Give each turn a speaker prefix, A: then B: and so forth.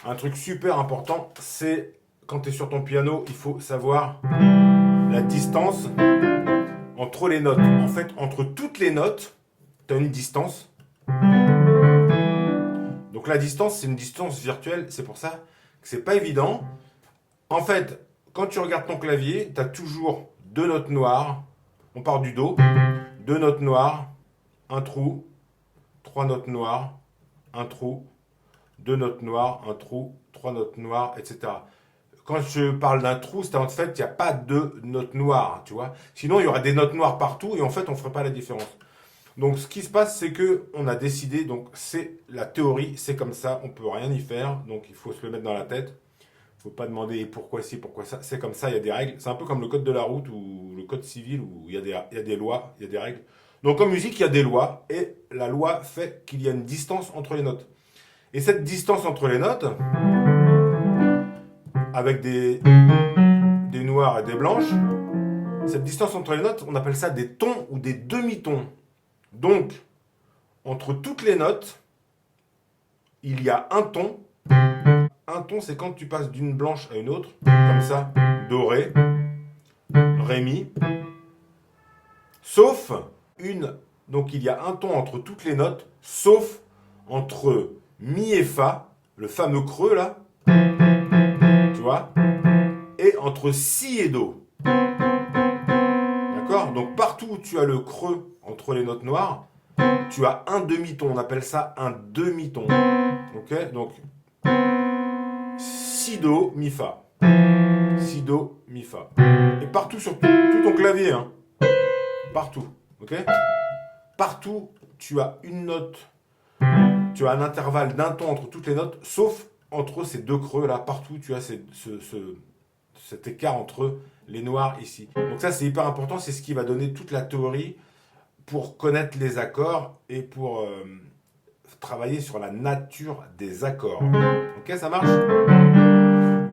A: Un truc super important, c'est quand tu es sur ton piano, il faut savoir la distance entre les notes. En fait, entre toutes les notes, tu as une distance. Donc la distance, c'est une distance virtuelle. C'est pour ça que c'est pas évident. En fait, quand tu regardes ton clavier, tu as toujours deux notes noires. On part du Do. Deux notes noires, un trou, trois notes noires, un trou, deux notes noires, un trou, trois notes noires, etc. Quand je parle d'un trou, c'est en fait, il n'y a pas de notes noires, tu vois. Sinon, il y aurait des notes noires partout et en fait, on ne ferait pas la différence. Donc, ce qui se passe, c'est que on a décidé, donc c'est la théorie, c'est comme ça, on peut rien y faire, donc il faut se le mettre dans la tête. Il ne faut pas demander pourquoi ci, pourquoi ça. C'est comme ça, il y a des règles. C'est un peu comme le code de la route ou le code civil où il y a des lois, il y a des règles. Donc en musique, il y a des lois et la loi fait qu'il y a une distance entre les notes. Et cette distance entre les notes, avec des noirs et des blanches, cette distance entre les notes, on appelle ça des tons ou des demi-tons. Donc, entre toutes les notes, il y a un ton. Un ton, c'est quand tu passes d'une blanche à une autre, comme ça, doré, ré, mi, sauf une. Donc, il y a un ton entre toutes les notes, sauf entre mi et fa, le fameux creux là, tu vois, et entre si et do. D'accord? Donc partout où tu as le creux entre les notes noires, tu as un demi-ton. On appelle ça un demi-ton. Ok? Donc si do, mi fa. Si do, mi fa. Et partout sur tout ton clavier, hein. Partout. Ok? Partout, tu as une note. Tu as un intervalle d'un ton entre toutes les notes, sauf entre ces deux creux là. Partout, tu as cet écart entre les noirs ici. Donc ça, c'est hyper important. C'est ce qui va donner toute la théorie pour connaître les accords et pour travailler sur la nature des accords. Ok, ça marche?